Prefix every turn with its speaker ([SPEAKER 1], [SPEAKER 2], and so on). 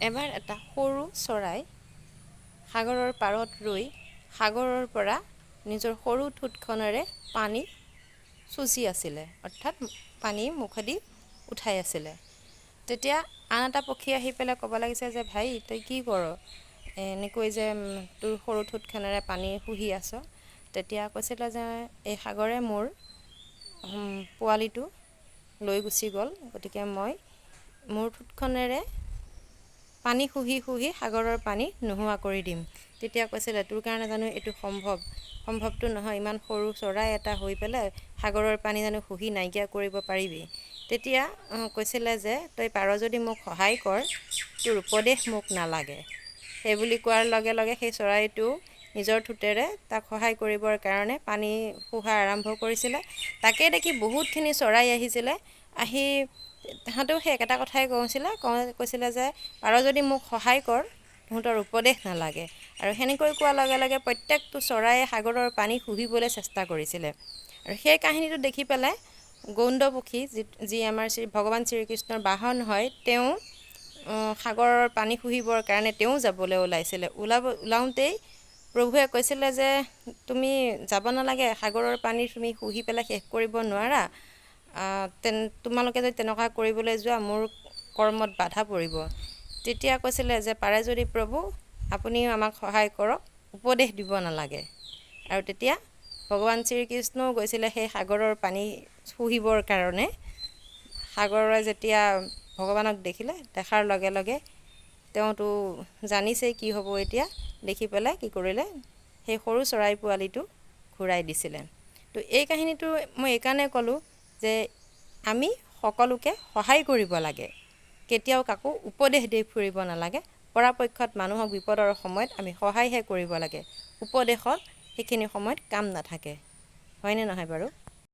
[SPEAKER 1] এবাৰ এটা সৰু চৰাই সাগৰৰ পাৰত ৰৈ সাগৰৰ পৰা নিজৰ সৰু ঠোঁটখনেৰে পানী চুচি আছিলে, অৰ্থাৎ পানী মুখেদি উঠাই আছিলে। তেতিয়া আন এটা পক্ষী আহি পেলাই ক'ব লাগিছে যে ভাই তই কি কৰ, এনেকৈ যে তোৰ সৰু ঠোঁটখনেৰে পানী শুহি আছ। তেতিয়া কৈছিলে যে এই সাগৰে মোৰ পোৱালিটো লৈ গুচি গ'ল, গতিকে মই মোৰ ঠোঁটখনেৰে পানী শুহি শুহি সাগৰৰ পানী নোহোৱা কৰি দিম। তেতিয়া কৈছিলে তোৰ কাৰণে জানো এইটো সম্ভৱটো নহয়, ইমান সৰু চৰাই এটা হৈ পেলাই সাগৰৰ পানী জানো শুহি নাইকিয়া কৰিব পাৰিবি। তেতিয়া কৈছিলে যে তই পাৰ যদি মোক সহায় কৰ, তোৰ উপদেশ মোক নালাগে। সেইবুলি কোৱাৰ লগে লগে সেই চৰাইটো নিজৰ ঠোঁটেৰে তাক সহায় কৰিবৰ কাৰণে পানী শুহা আৰম্ভ কৰিছিলে। তাকে দেখি বহুতখিনি চৰাই আহিছিলে, আহি তাহাঁতেও সেই একেটা কথাই কৈছিলে যে পাৰ যদি মোক সহায় কৰ, তহঁতৰ উপদেশ নালাগে। আৰু সেনেকৈ কোৱাৰ লগে লগে প্ৰত্যেকটো চৰায়ে সাগৰৰ পানী শুহিবলৈ চেষ্টা কৰিছিলে। আৰু সেই কাহিনীটো দেখি পেলাই গৌণ্ড পক্ষী যি আমাৰ ভগৱান শ্ৰীকৃষ্ণৰ বাহন হয়, তেওঁ সাগৰৰ পানী শুহিবৰ কাৰণে তেওঁ যাবলৈ ওলাইছিলে। ওলাওঁতেই প্ৰভুৱে কৈছিলে যে তুমি যাব নালাগে, সাগৰৰ পানী তুমি শুহি পেলাই শেষ কৰিব নোৱাৰা। তোমালোকে যদি তেনেকুৱা কৰিবলৈ যোৱা মোৰ কৰ্মত বাধা পৰিব। তেতিয়া কৈছিলে যে পাৰে যদি প্ৰভু আপুনিও আমাক সহায় কৰক, উপদেশ দিব নালাগে। আৰু তেতিয়া ভগৱান শ্ৰীকৃষ্ণও গৈছিলে সেই সাগৰৰ পানী শুহিবৰ কাৰণে। সাগৰে যেতিয়া ভগৱানক দেখিলে, দেখাৰ লগে লগে তেওঁতো জানিছেই কি হ'ব এতিয়া, দেখি পেলাই কি কৰিলে, সেই সৰু চৰাই পোৱালিটো ঘূৰাই দিছিলে। তো এই কাহিনীটো মই এইকাৰণে ক'লোঁ যে আমি সকলোকে সহায় কৰিব লাগে, কেতিয়াও কাকো উপদেশ দি ফুৰিব নালাগে। পৰাপক্ষত মানুহক বিপদৰ সময়ত আমি সহায়হে কৰিব লাগে, উপদেশত সেইখিনি সময়ত কাম নাথাকে। হয়নে নহয় বাৰু?